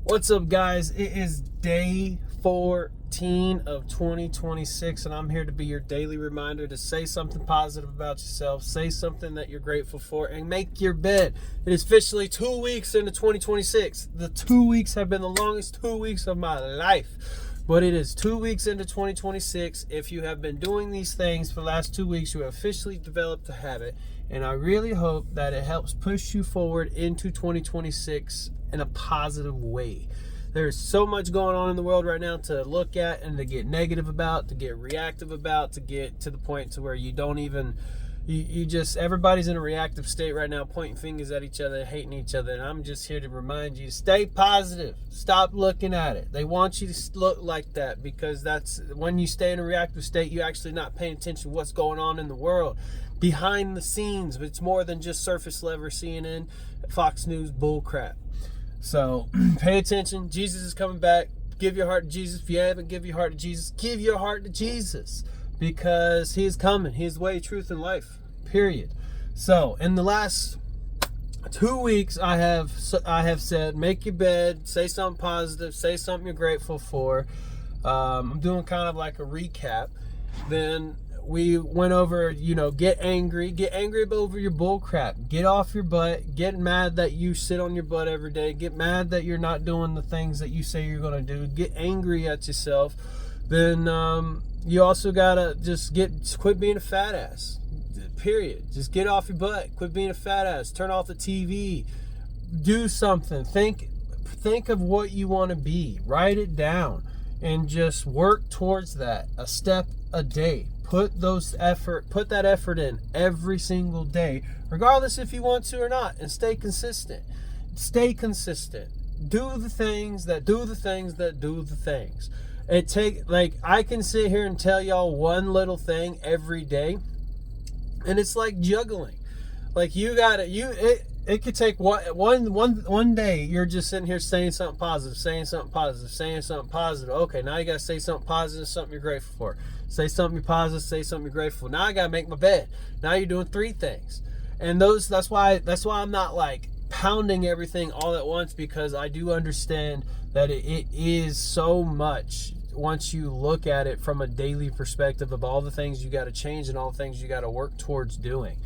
What's up, guys? It is day 14 of 2026, and I'm here to be your daily reminder to say something positive about yourself, say something that you're grateful for, and make your bed. It is officially 2 weeks into 2026. The 2 weeks have been the longest 2 weeks of my life, but it is 2 weeks into 2026. If you have been doing these things for the last 2 weeks, you have officially developed a habit, and I really hope that it helps push you forward into 2026 in a positive way. There's so much going on in the world right now to look at and to get negative about, to get reactive about, to get to the point to where you don't even, you just, everybody's in a reactive state right now, pointing fingers at each other, hating each other. And I'm just here to remind you to stay positive. Stop looking at it. They want you to look like that, because that's when you stay in a reactive state, you're actually not paying attention to what's going on in the world behind the scenes. It's more than just surface level CNN, Fox News bull crap. So pay attention. Jesus is coming back. Give your heart to Jesus. If you haven't given your heart to Jesus, give your heart to Jesus, because he is coming. He is the way, truth, and life, period. So in the last 2 weeks, I have said, make your bed, say something positive, say something you're grateful for. I'm doing kind of like a recap. Then we went over, get angry over your bull crap. Get off your butt. Get mad that you sit on your butt every day. Get mad that you're not doing the things that you say you're going to do. Get angry at yourself. Then you also got to just quit being a fat ass. Period. Just get off your butt. Quit being a fat ass. Turn off the TV. Do something. Think of what you want to be. Write it down and just work towards that, a step a day. Put that effort in every single day, regardless if you want to or not, and stay consistent. Stay consistent. Do the things that do the things that do the things. I can sit here and tell y'all one little thing every day, and it's like juggling. Like it could take one day you're just sitting here saying something positive, saying something positive, saying something positive. Okay, now you gotta say something positive, something you're grateful for. Say something positive, say something you're grateful for. Now I gotta make my bed. Now you're doing 3 things. And that's why I'm not like pounding everything all at once, because I do understand that it is so much once you look at it from a daily perspective of all the things you got to change and all the things you got to work towards doing.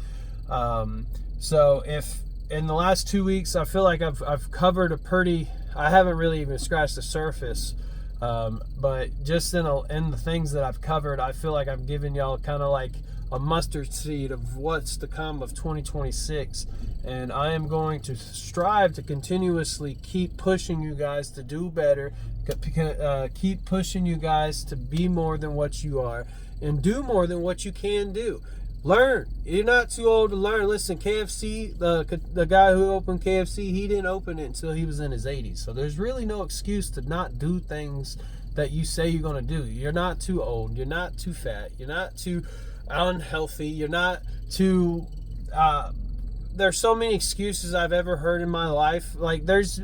So if in the last 2 weeks, I feel like I've covered I haven't really even scratched the surface, but just in the things that I've covered, I feel like I've given y'all kind of like a mustard seed of what's to come of 2026, and I am going to strive to continuously keep pushing you guys to do better, keep pushing you guys to be more than what you are and do more than what you can do. Learn. You're not too old to learn. Listen, KFC, the guy who opened KFC, he didn't open it until he was in his 80s. So there's really no excuse to not do things that you say you're going to do. You're not too old. You're not too fat. You're not too unhealthy. You're not too... there's so many excuses I've ever heard in my life. Like there's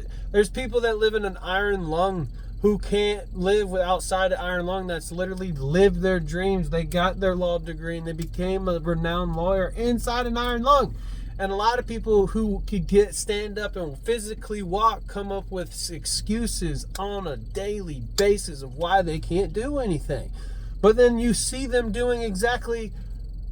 people that live in an iron lung who can't live outside an iron lung, that's literally lived their dreams. They got their law degree and they became a renowned lawyer inside an iron lung. And a lot of people who could stand up and physically walk come up with excuses on a daily basis of why they can't do anything. But then you see them doing exactly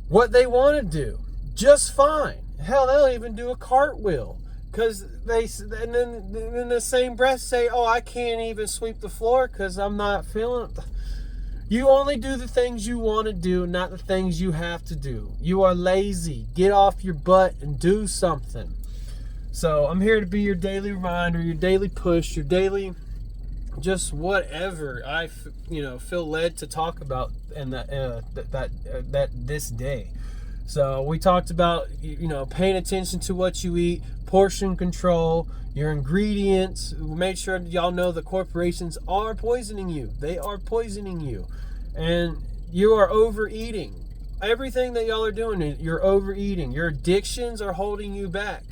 what they want to do just fine. Hell, they'll even do a cartwheel. Because and then in the same breath say, oh, I can't even sweep the floor because I'm not feeling it. You only do the things you want to do, not the things you have to do. You are lazy. Get off your butt and do something. So I'm here to be your daily reminder, your daily push, your daily just whatever I feel led to talk about in this day. So we talked about, paying attention to what you eat, portion control, your ingredients. Make sure y'all know the corporations are poisoning you. They are poisoning you. And you are overeating. Everything that y'all are doing, you're overeating. Your addictions are holding you back.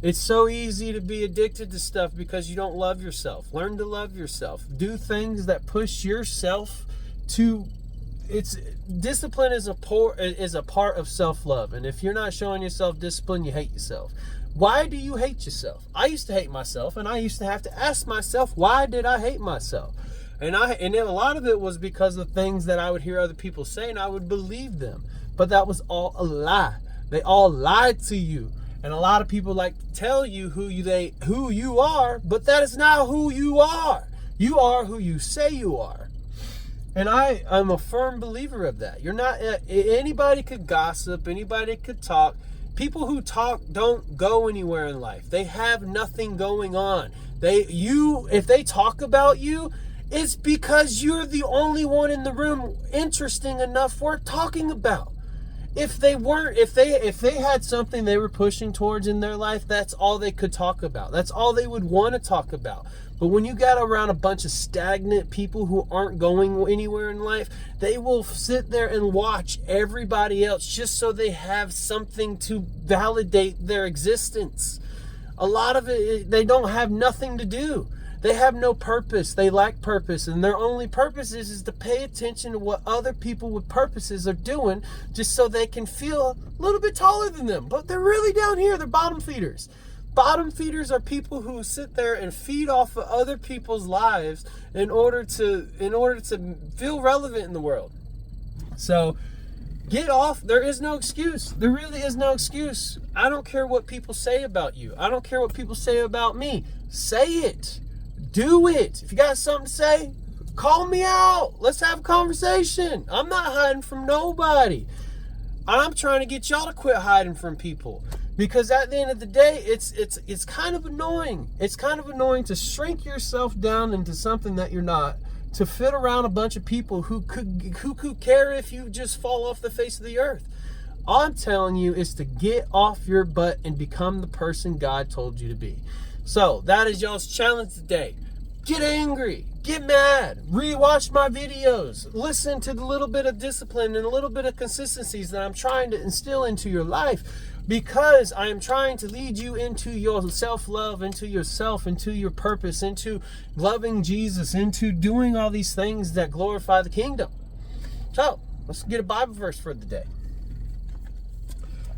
It's so easy to be addicted to stuff because you don't love yourself. Learn to love yourself. Do things that push yourself to... Discipline is a part of self-love, and if you're not showing yourself discipline, you hate yourself. Why do you hate yourself? I used to hate myself, and I used to have to ask myself, why did I hate myself? And then a lot of it was because of things that I would hear other people say, and I would believe them. But that was all a lie. They all lied to you. And a lot of people like to tell you who you are, but that is not who you are. You are who you say you are. And I'm a firm believer of that. You're not, anybody could gossip, anybody could talk. People who talk don't go anywhere in life. They have nothing going on. If they talk about you, it's because you're the only one in the room interesting enough worth talking about. If they had something they were pushing towards in their life, that's all they could talk about. That's all they would want to talk about. But when you got around a bunch of stagnant people who aren't going anywhere in life, they will sit there and watch everybody else just so they have something to validate their existence. A lot of it, they don't have nothing to do. They have no purpose. They lack purpose. And their only purpose is to pay attention to what other people with purposes are doing just so they can feel a little bit taller than them. But they're really down here. They're bottom feeders. Bottom feeders are people who sit there and feed off of other people's lives in order to feel relevant in the world. So get off. There is no excuse. There really is no excuse. I don't care what people say about you. I don't care what people say about me. Say it. Do it. If you got something to say, call me out. Let's have a conversation. I'm not hiding from nobody. I'm trying to get y'all to quit hiding from people. Because at the end of the day, it's kind of annoying. It's kind of annoying to shrink yourself down into something that you're not, to fit around a bunch of people who could care if you just fall off the face of the earth. All I'm telling you is to get off your butt and become the person God told you to be. So that is y'all's challenge today. Get angry, get mad, rewatch my videos, listen to the little bit of discipline and a little bit of consistencies that I'm trying to instill into your life, because I am trying to lead you into your self-love, into yourself, into your purpose, into loving Jesus, into doing all these things that glorify the kingdom. So let's get a Bible verse for the day.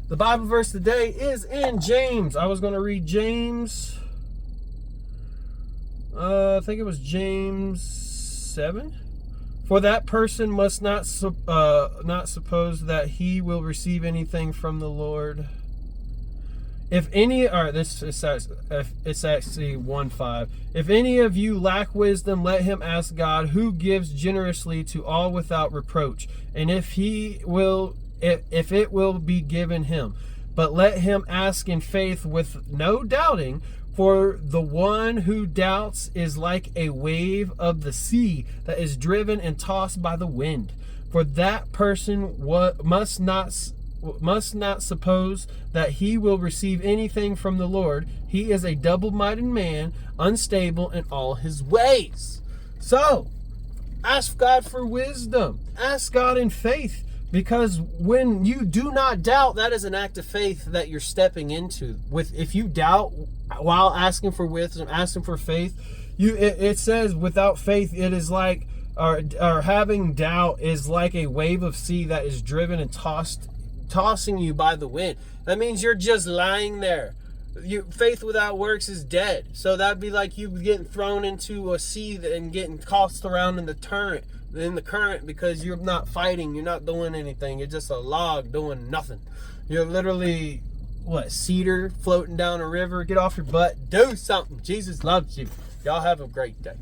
The Bible verse today is in James. I was going to read James. I think it was James 7. For that person must not suppose that he will receive anything from the Lord. If any, or this is it's actually 1:5. If any of you lack wisdom, let him ask God, who gives generously to all without reproach, and if it will be given him. But let him ask in faith with no doubting. For the one who doubts is like a wave of the sea that is driven and tossed by the wind. For that person must not suppose that he will receive anything from the Lord. He is a double-minded man, unstable in all his ways. So, ask God for wisdom. Ask God in faith. Because when you do not doubt, that is an act of faith that you're stepping into. If you doubt while asking for wisdom, asking for faith, it says without faith, it is like, or having doubt is like a wave of sea that is driven and tossing you by the wind. That means you're just lying there. Faith without works is dead. So that'd be like you getting thrown into a sea and getting tossed around in the current, because you're not fighting, you're not doing anything. You're just a log doing nothing. You're literally cedar floating down a river. Get off your butt, do something. Jesus loves you. Y'all have a great day.